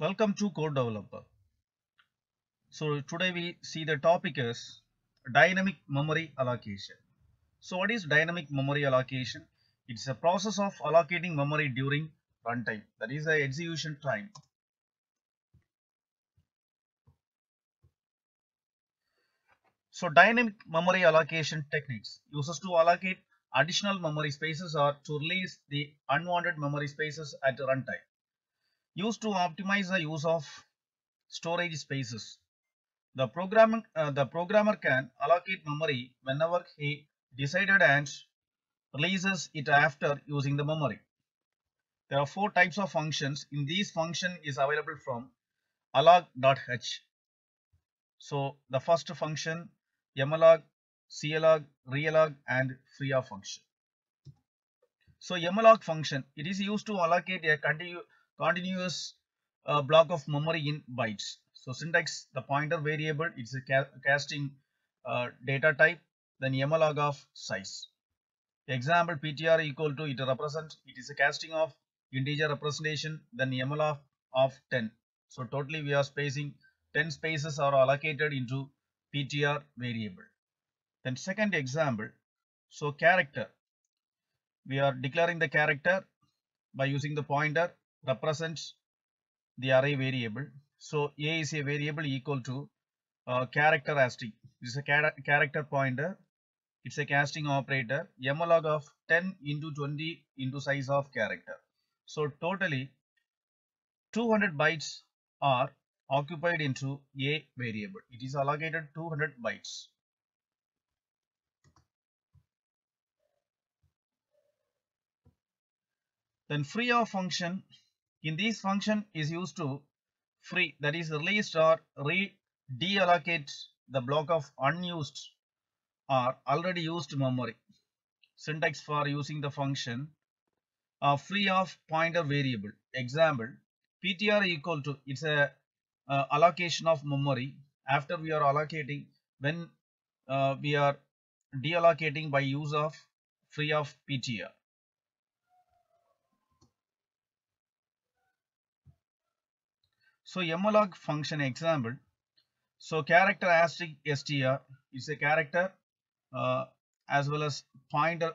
Welcome to Code Developer. So today we see the topic is dynamic memory allocation. So what is dynamic memory allocation? It's a process of allocating memory during runtime. That is the execution time. So dynamic memory allocation techniques uses to allocate additional memory spaces or to release the unwanted memory spaces at runtime. Used to optimize the use of storage spaces. The programmer can allocate memory whenever he decided and releases it after using the memory. There are four types of functions. In these function is available from allog.h. So the first function mlog, clog, relog and freeof function. So mlog function, it is used to allocate a continuous block of memory in bytes. So syntax, the pointer variable, it's a casting data type, then mlog of size. Example ptr equal to it is a casting of integer representation, then mlog of 10. So totally we are spacing 10 spaces are allocated into ptr variable. Then second example, so character, we are declaring the character by using the pointer represents the array variable. So a is a variable equal to character asterisk. This is a character pointer. It's a casting operator. Mlog of 10 into 20 into size of character. So totally 200 bytes are occupied into a variable. It is allocated 200 bytes. Then freeof function. In this function is used to free, that is released or deallocate the block of unused or already used memory. Syntax for using the function freeof pointer variable. Example ptr equal to, it's a allocation of memory after we are allocating, when we are deallocating by use of freeof ptr. So mlog function example, so character asterisk str is a character as well as pointer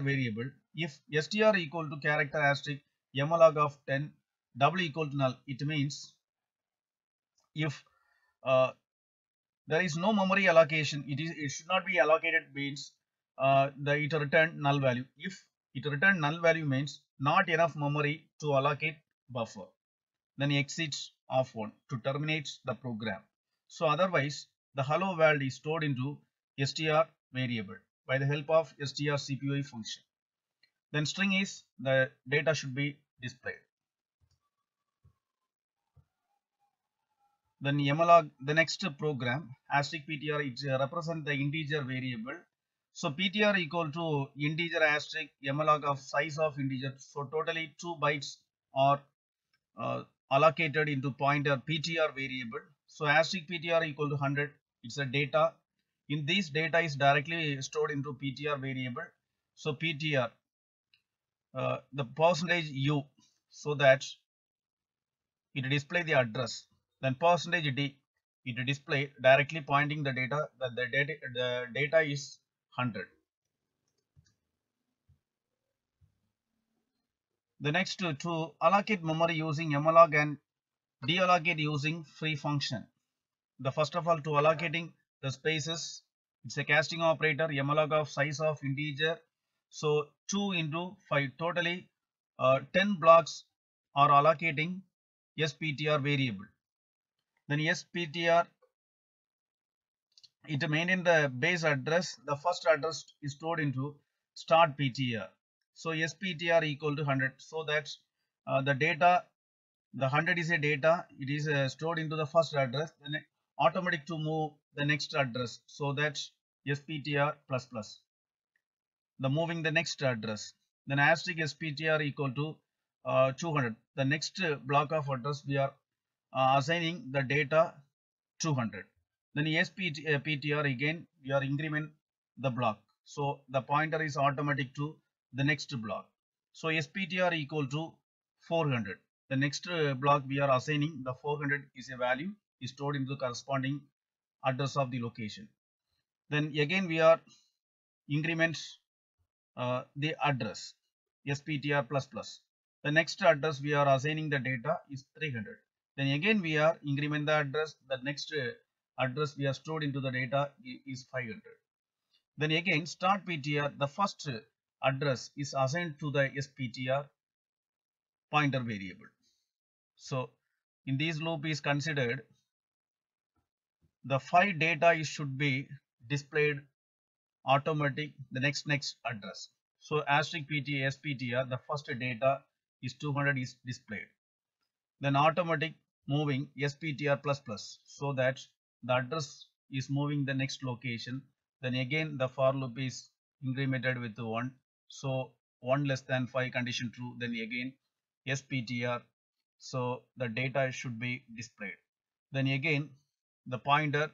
variable. If str equal to character asterisk mlog of 10 double equal to null, it means if there is no memory allocation, it should not be allocated, means it return null value. If it return null value means not enough memory to allocate buffer, then exits of 1 to terminate the program. So otherwise the hello world is stored into str variable by the help of strcpy function. Then string is the data should be displayed. Then mlog, the next program asterisk ptr, it represent the integer variable. So ptr equal to integer asterisk mlog of size of integer. So totally 2 bytes are allocated into pointer ptr variable. So asterisk ptr equal to 100, it's a data. In this data is directly stored into ptr variable. So ptr the percentage u, so that it display the address. Then percentage d, it display directly pointing the data that the data is 100. The next to allocate memory using mlog and deallocate using free function. The first of all, to allocating the spaces, it's a casting operator, mlog of size of integer. So 2 into 5, totally 10 blocks are allocating sptr variable. Then sptr, it maintain the base address. The first address is stored into start ptr. So sptr equal to 100, so that the data, the 100 is a data, it is stored into the first address, then automatic to move the next address, so that sptr plus plus, the moving the next address. Then asterisk sptr equal to 200, the next block of address we are assigning the data 200. Then ptr again we are increment the block, so the pointer is automatic to the next block. So sptr equal to 400. The next block we are assigning the 400 is a value is stored into the corresponding address of the location. Then again we are increment the address SPTR plus plus. The next address we are assigning the data is 300. Then again we are increment the address. The next address we are stored into the data is 500. Then again start PTR, the first address is assigned to the SPTR pointer variable. So in this loop is considered the 5 data should be displayed automatic the next address. So asterisk PT SPTR, the first data is 200 is displayed. Then automatic moving SPTR plus plus, so that the address is moving the next location. Then again the for loop is incremented with 1. So 1 less than 5 condition true. Then again SPTR, so the data should be displayed. Then again the pointer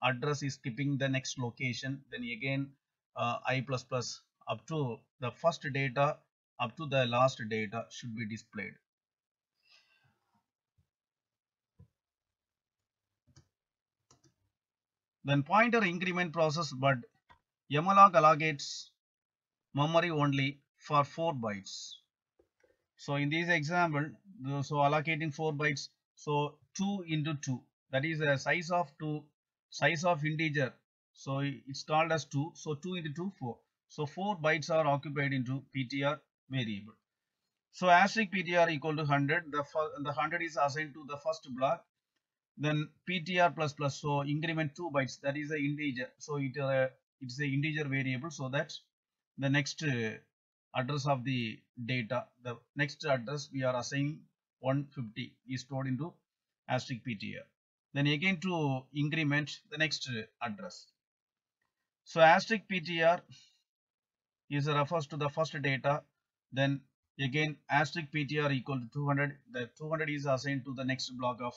address is skipping the next location. Then again I plus plus up to the first data up to the last data should be displayed. Then pointer increment process, but malloc allocates memory only for 4 bytes. So in this example, so allocating 4 bytes, so 2 into 2, that is the size of 2, size of integer. So it's called as 2. So 2 into 2, 4. So 4 bytes are occupied into PTR variable. So asterisk PTR equal to 100. The 100 is assigned to the first block. Then PTR plus plus. So increment 2 bytes. That is the integer. So it's a integer variable. So that the next address of the data, the next address we are assigning 150 is stored into asterisk PTR. Then again to increment the next address. So asterisk PTR is refers to the first data. Then again asterisk PTR equal to 200. The 200 is assigned to the next block of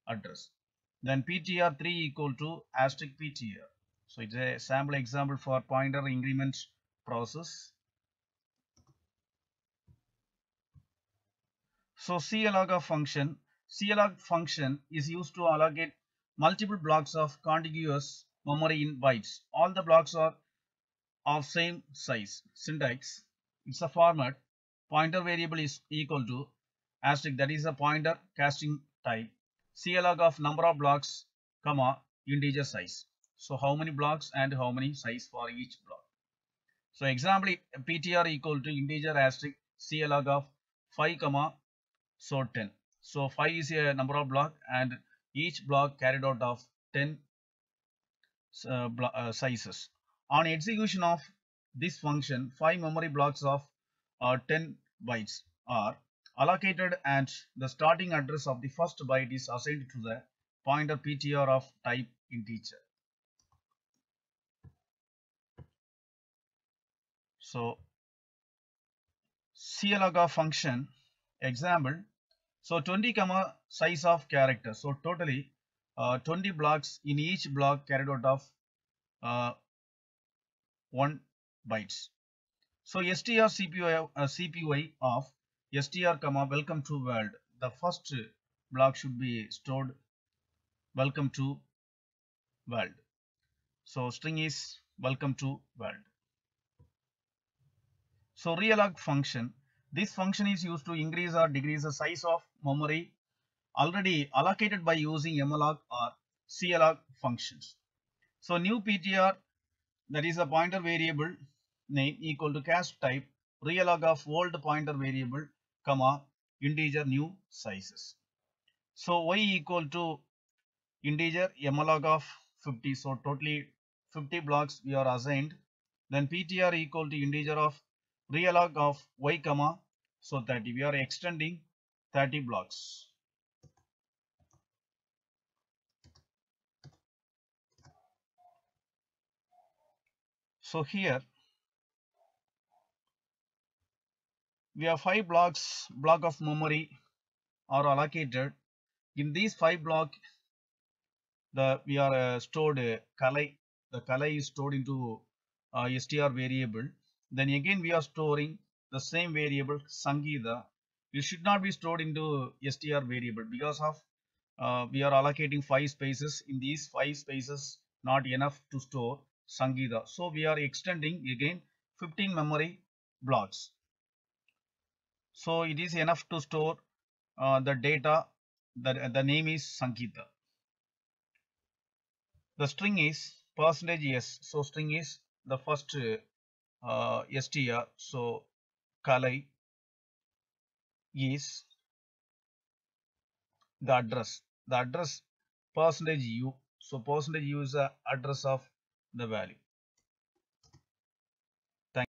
address. Then PTR 3 equal to asterisk PTR. So it's a sample example for pointer increment process. So CAlloc function. CAlloc function is used to allocate multiple blocks of contiguous memory in bytes. All the blocks are of same size. Syntax. It's a format. Pointer variable is equal to asterisk, that is a pointer casting type. CAlloc of number of blocks, comma, integer size. So how many blocks and how many size for each block. So example PTR equal to integer asterisk CAlloc of 5 comma so 10. So 5 is a number of block and each block carried out of 10 sizes. On execution of this function, 5 memory blocks of 10 bytes are allocated and the starting address of the first byte is assigned to the pointer PTR of type integer. So CAlloc function example. So 20 comma size of character. So totally 20 blocks in each block carried out of 1 bytes. So str CPY of str comma welcome to world. The first block should be stored welcome to world. So string is welcome to world. So realloc function. This function is used to increase or decrease the size of memory already allocated by using malloc or CAlloc functions. So new PTR, that is a pointer variable name equal to cast type realloc of old pointer variable comma integer new sizes. So y equal to integer malloc of 50. So totally 50 blocks we are assigned. Then PTR equal to integer of realloc of y comma so 30. We are extending 30 blocks. So here we have 5 block of memory are allocated. In these 5 block we are stored kalai. The kalai is stored into str variable. Then again we are storing the same variable Sangeeta it should not be stored into str variable because of we are allocating 5 spaces. In these 5 spaces not enough to store Sangeeta, so we are extending again 15 memory blocks, so it is enough to store the data. The name is Sangeeta. The string is %s, so string is the first str, so Kalai is the address %u, so %u is the address of the value.